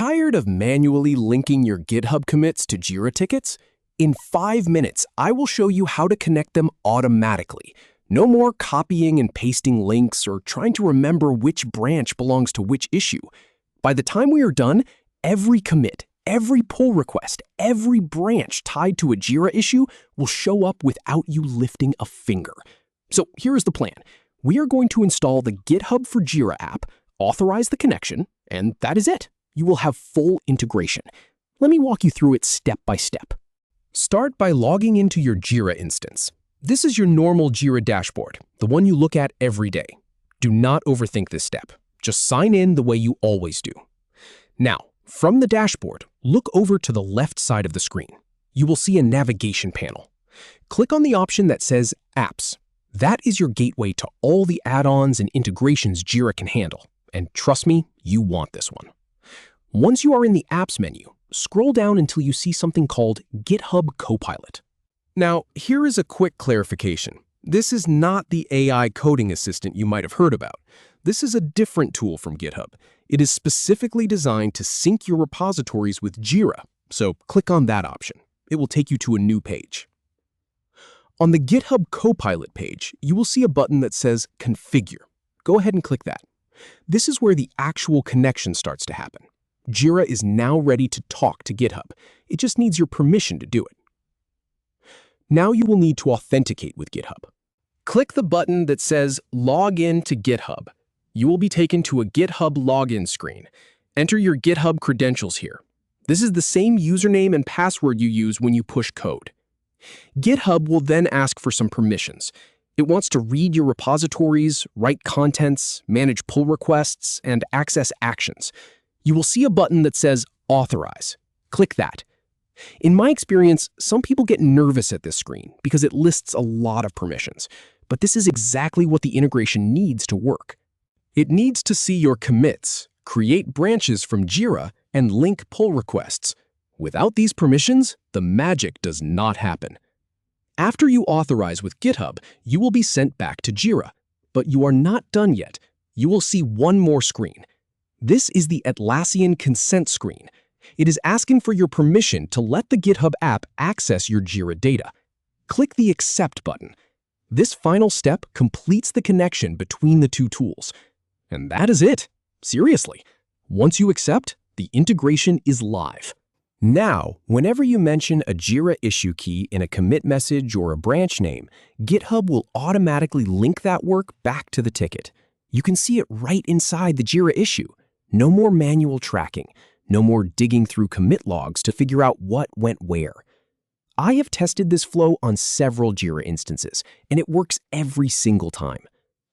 Tired of manually linking your GitHub commits to Jira tickets? In 5 minutes, I will show you how to connect them automatically. No more copying and pasting links or trying to remember which branch belongs to which issue. By the time we are done, every commit, every pull request, every branch tied to a Jira issue will show up without you lifting a finger. So here is the plan. We are going to install the GitHub for Jira app, authorize the connection, and that is it. You will have full integration. Let me walk you through it step by step. Start by logging into your Jira instance. This is your normal Jira dashboard, the one you look at every day. Do not overthink this step. Just sign in the way you always do. Now, from the dashboard, look over to the left side of the screen. You will see a navigation panel. Click on the option that says Apps. That is your gateway to all the add-ons and integrations Jira can handle. And trust me, you want this one. Once you are in the Apps menu, scroll down until you see something called GitHub Copilot. Now, here is a quick clarification. This is not the AI coding assistant you might have heard about. This is a different tool from GitHub. It is specifically designed to sync your repositories with Jira, so click on that option. It will take you to a new page. On the GitHub Copilot page, you will see a button that says Configure. Go ahead and click that. This is where the actual connection starts to happen. Jira is now ready to talk to GitHub. It just needs your permission to do it. Now you will need to authenticate with GitHub. Click the button that says Log in to GitHub. You will be taken to a GitHub login screen. Enter your GitHub credentials here. This is the same username and password you use when you push code. GitHub will then ask for some permissions. It wants to read your repositories, write contents, manage pull requests, and access actions. You will see a button that says Authorize. Click that. In my experience, some people get nervous at this screen because it lists a lot of permissions, but this is exactly what the integration needs to work. It needs to see your commits, create branches from Jira, and link pull requests. Without these permissions, the magic does not happen. After you authorize with GitHub, you will be sent back to Jira. But you are not done yet. You will see one more screen. This is the Atlassian consent screen. It is asking for your permission to let the GitHub app access your Jira data. Click the Accept button. This final step completes the connection between the two tools. And that is it. Seriously. Once you accept, the integration is live. Now, whenever you mention a Jira issue key in a commit message or a branch name, GitHub will automatically link that work back to the ticket. You can see it right inside the Jira issue. No more manual tracking. No more digging through commit logs to figure out what went where. I have tested this flow on several Jira instances, and it works every single time.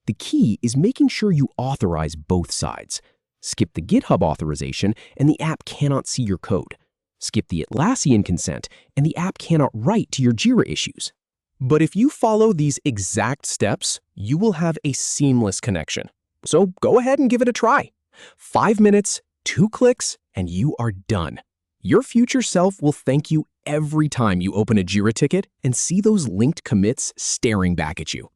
The key is making sure you authorize both sides. Skip the GitHub authorization, and the app cannot see your code. Skip the Atlassian consent, and the app cannot write to your Jira issues. But if you follow these exact steps, you will have a seamless connection. So go ahead and give it a try. 5 minutes, 2 clicks, and you are done. Your future self will thank you every time you open a Jira ticket and see those linked commits staring back at you.